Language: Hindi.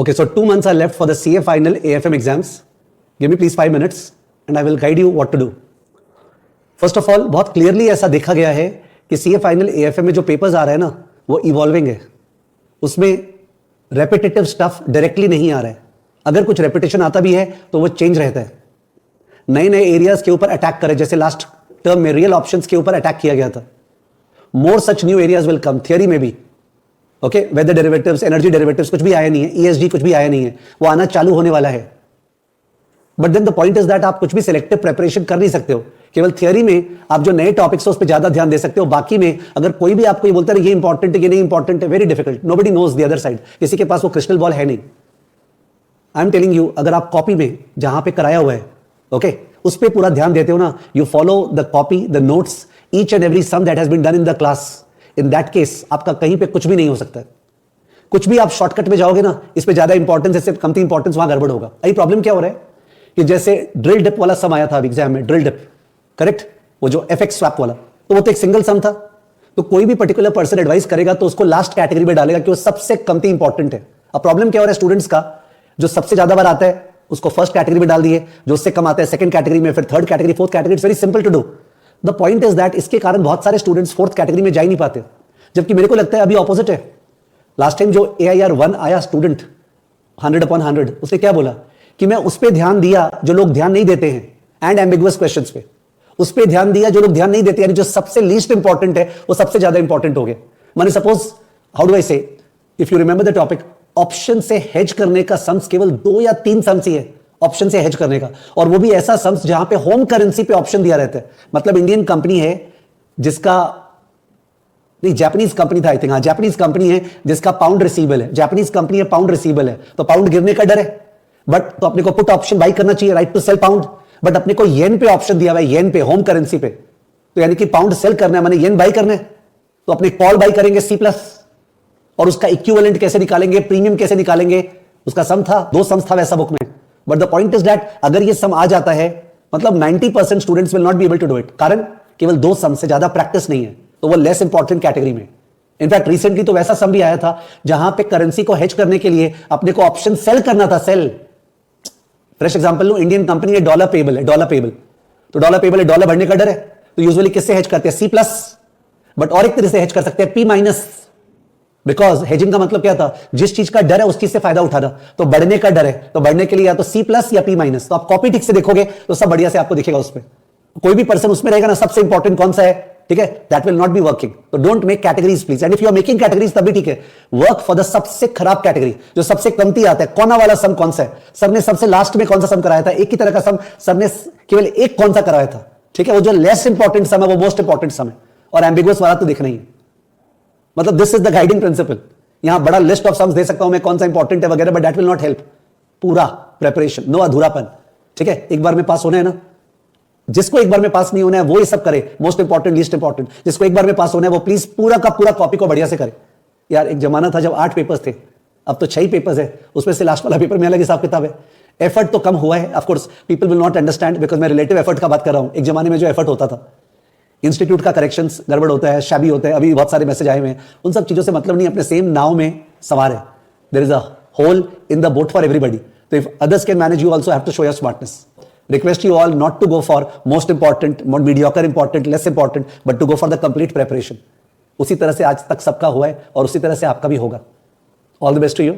Okay, so 2 months are left for the CA final AFM exams. Give me please 5 minutes and I will guide you what to do. First of all, बहुत clearly ऐसा देखा गया है कि CA final AFM में जो पेपर्स आ रहे हैं ना, वो इवॉल्विंग है. उसमें रेपिटेटिव स्टफ डायरेक्टली नहीं आ रहा है. अगर कुछ रेपिटेशन आता भी है तो वो चेंज रहता है. नए नए एरियाज के ऊपर अटैक करें, जैसे लास्ट टर्म में रियल ऑप्शंस के ऊपर अटैक किया गया था. More such new areas will come, theory में भी. Okay, weather derivatives, energy derivatives कुछ भी आया नहीं है, ईएसडी कुछ भी आया नहीं है, वो आना चालू होने वाला है. But then the point is that आप कुछ भी सिलेक्टिव प्रिपरेशन कर नहीं सकते हो. केवल थियरी में आप जो नए टॉपिक्स है उस पर ज्यादा ध्यान दे सकते हो. बाकी में अगर कोई भी आपको ये बोलता है ये इंपॉर्टेंट है, ये नहीं इंपॉर्टेंट है, very difficult. Nobody knows the other side. किसी के पास वो क्रिस्टल बॉल है नहीं. आई एम टेलिंग यू, अगर आप कॉपी में जहां पे कराया हुआ है, ओके, उस पर पूरा ध्यान देते हो ना, you follow the copy, the notes, each and every sum that has been done in the class, in that case आपका कहीं पे कुछ भी नहीं हो सकता. कुछ भी आप शॉर्टकट में जाओगे ना, इस पे ज्यादा इंपॉर्टेंस, इससे कम इंपॉर्टेंस, वहां गड़बड़ होगा. अभी प्रॉब्लम क्या हो रहा है कि जैसे ड्रिल डिप वाला सम आया था एग्जाम में, ड्रिल डिप, करेक्ट, वो जो एफएक्स स्वैप वाला, तो वो तो एक सिंगल सम था. तो कोई भी पर्टिकुलर पर्सन एडवाइस करेगा तो उसको लास्ट कैटेगरी में डालेगा कि वो सबसे कम इंपॉर्टेंट है. अब प्रॉब्लम क्या हो रहा है स्टूडेंट्स का, जो सबसे ज्यादा बार आता है उसको फर्स्ट कैटेगरी में डाल दिए, जो उससे कम आता है सेकंड कैटेगरी में, फिर third category, fourth category. It's very simple to do. The point is that इसके कारण बहुत सारे स्टूडेंट्स फोर्थ कैटेगरी में जा ही नहीं पाते. जबकि मेरे को लगता है अभी ऑपोजिट है. लास्ट टाइम जो AIR1 आया स्टूडेंट 100/100, उसने क्या बोला कि मैं उस पर ध्यान दिया जो लोग ध्यान नहीं देते हैं, एंड एम्बिगुअस क्वेश्चंस पे उस पर ध्यान दिया जो लोग ध्यान नहीं देते, यानी जो सबसे लीस्ट इंपॉर्टेंट है वो सबसे ज्यादा इंपॉर्टेंट हो गए. माने सपोज, हाउ डू आई से, if you remember the topic, option से हेज करने का सम्स केवल 2 या 3 सम्स ही है. ऑप्शन से हेज करने का, और वो भी ऐसा सम्स जहां पे होम करेंसी पे ऑप्शन दिया रहता है. मतलब इंडियन कंपनी है जिसका, नहीं, जापानीज कंपनी था आई थिंक, हाँ जापानीज कंपनी है जिसका पाउंड रिसीवेबल है. जापानीज कंपनी है, पाउंड रिसीवेबल है, तो पाउंड गिरने का डर है. बट तो अपने को पुट ऑप्शन बाई करना चाहिए, right to sell pound. But अपने को येन पे ऑप्शन दिया हुआ है, येन पे, होम करेंसी पे. तो यानी कि पाउंड सेल करना है, माने येन बाई करना है, तो अपने कॉल बाई करेंगे C+, और उसका इक्विवेलेंट कैसे निकालेंगे, प्रीमियम कैसे निकालेंगे, उसका सम था, 2 सम्स था वैसा बुक में. But the point is that अगर ये सम आ जाता है, मतलब 90% students will not be able to do it. कारण केवल 2 सम से ज्यादा प्रैक्टिस नहीं है, तो वो लेस इंपॉर्टेंट कैटेगरी में. इनफैक्ट रिसेंटली तो वैसा सम भी आया था जहां पे करेंसी को हेज करने के लिए अपने को ऑप्शन सेल करना था, सेल. फ्रेश एग्जांपल लो, इंडियन कंपनी है, डॉलर पेबल है, डॉलर पेबल, तो डॉलर पेबल है, डॉलर बढ़ने का डर है, तो यूजुअली किससे हेज करते हैं, C+. बट और एक तरह से हेज कर सकते हैं P-, बिकॉज हेजिंग का मतलब क्या था, जिस चीज का डर है उस चीज से फायदा उठाना. तो बढ़ने का डर है, तो बढ़ने के लिए या तो C+ या P-. तो आप कॉपी ठीक से देखोगे तो सब बढ़िया से आपको दिखेगा. उस पर कोई भी पर्सन उसमें रहेगा ना, सबसे इंपॉर्टेंट कौन सा है, ठीक है, that will not be working. तो don't make categories please. And if you are making categories तभी ठीक है. वर्क फॉर द सबसे खराब कैटेगरी, जो सबसे कमती आता है. कोना वाला सम कौन सा है, सर ने सबसे लास्ट में कौन सा सम कराया था, एक ही तरह का सम सर ने केवल एक कौन सा कराया था, ठीक है, वो जो लेस इंपॉर्टेंट सम है वो मोस्ट इंपॉर्टेंट सम है, और एम्बिगुअस वाला तो दिखना ही है. मतलब this is the guiding principal. यहां बड़ा लिस्ट ऑफ सम्स दे सकता हूं मैं, कौन सा इंपॉर्टेंट है वगैरह, but that will not help. पूरा प्रिपरेशन, नो अधूरापन, ठीक है. एक बार में पास होना है ना, जिसको एक बार में पास नहीं होना है वो ये सब करे, मोस्ट इंपॉर्टेंट, लीस्ट इंपॉर्टेंट. जिसको एक बार में पास होना है वो प्लीज पूरा का पूरा कॉपी को बढ़िया से करे. यार एक जमाना था जब 8 पेपर्स थे, अब तो 6 पेपर्स है, उसमें से लास्ट वाला पेपर में अलग हिसाब किताब है. एफर्ट तो कम हुआ है, of course people will not understand because मैं रिलेटिव एफर्ट का बात कर रहा हूं. एक जमाने में जो एफर्ट होता था, इंस्टीट्यूट का करेक्शंस गड़बड़ होता है, शैबी होता है, अभी बहुत सारे मैसेज आए हुए हैं, उन सब चीजों से मतलब नहीं. अपने सेम नाव में सवार है, there is a hole in the boat for everybody. तो if others can manage, you also have to show your smartness. Request you all not to go for most important, more mediocre important, less important, but to go for the complete preparation. उसी तरह से आज तक सबका हुआ है और उसी तरह से आपका भी होगा. All the best to you.